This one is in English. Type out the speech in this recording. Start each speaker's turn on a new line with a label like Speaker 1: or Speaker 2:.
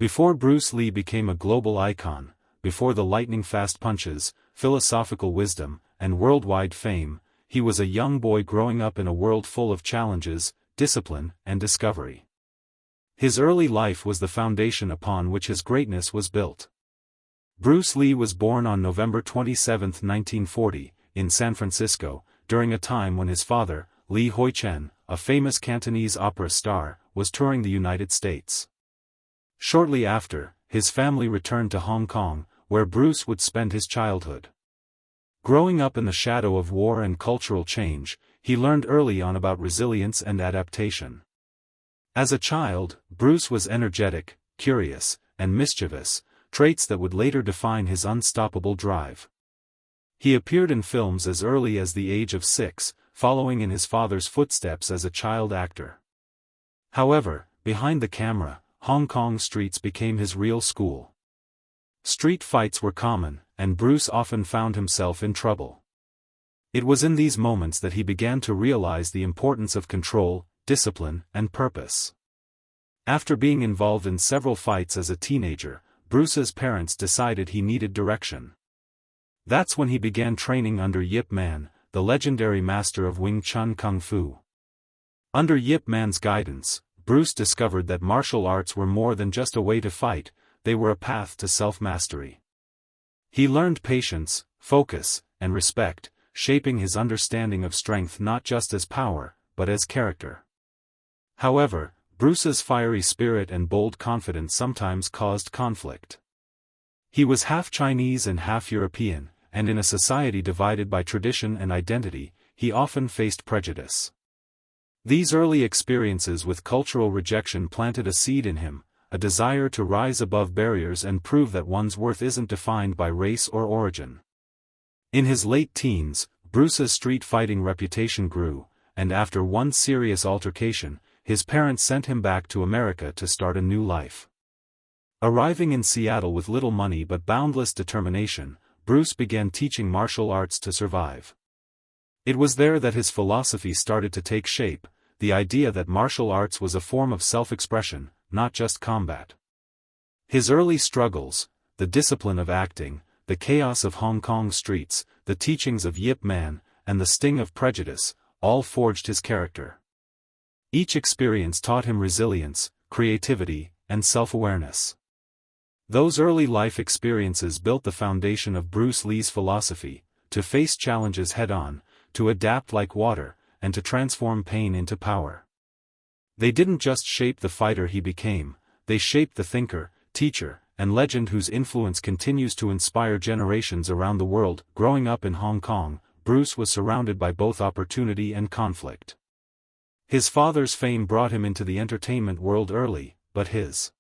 Speaker 1: Before Bruce Lee became a global icon, before the lightning-fast punches, philosophical wisdom, and worldwide fame, he was a young boy growing up in a world full of challenges, discipline, and discovery. His early life was the foundation upon which his greatness was built. Bruce Lee was born on November 27, 1940, in San Francisco, during a time when his father, Lee Hoi-chen, a famous Cantonese opera star, was touring the United States. Shortly after, his family returned to Hong Kong, where Bruce would spend his childhood. Growing up in the shadow of war and cultural change, he learned early on about resilience and adaptation. As a child, Bruce was energetic, curious, and mischievous, traits that would later define his unstoppable drive. He appeared in films as early as the age of 6, following in his father's footsteps as a child actor. However, behind the camera, Hong Kong streets became his real school. Street fights were common, and Bruce often found himself in trouble. It was in these moments that he began to realize the importance of control, discipline, and purpose. After being involved in several fights as a teenager, Bruce's parents decided he needed direction. That's when he began training under Yip Man, the legendary master of Wing Chun Kung Fu. Under Yip Man's guidance, Bruce discovered that martial arts were more than just a way to fight, they were a path to self-mastery. He learned patience, focus, and respect, shaping his understanding of strength not just as power, but as character. However, Bruce's fiery spirit and bold confidence sometimes caused conflict. He was half Chinese and half European, and in a society divided by tradition and identity, he often faced prejudice. These early experiences with cultural rejection planted a seed in him, a desire to rise above barriers and prove that one's worth isn't defined by race or origin. In his late teens, Bruce's street fighting reputation grew, and after one serious altercation, his parents sent him back to America to start a new life. Arriving in Seattle with little money but boundless determination, Bruce began teaching martial arts to survive. It was there that his philosophy started to take shape, the idea that martial arts was a form of self-expression, not just combat. His early struggles, the discipline of acting, the chaos of Hong Kong streets, the teachings of Yip Man, and the sting of prejudice, all forged his character. Each experience taught him resilience, creativity, and self-awareness. Those early life experiences built the foundation of Bruce Lee's philosophy, to face challenges head-on, to adapt like water, and to transform pain into power. They didn't just shape the fighter he became, they shaped the thinker, teacher, and legend whose influence continues to inspire generations around the world. Growing up in Hong Kong, Bruce was surrounded by both opportunity and conflict. His father's fame brought him into the entertainment world early, but his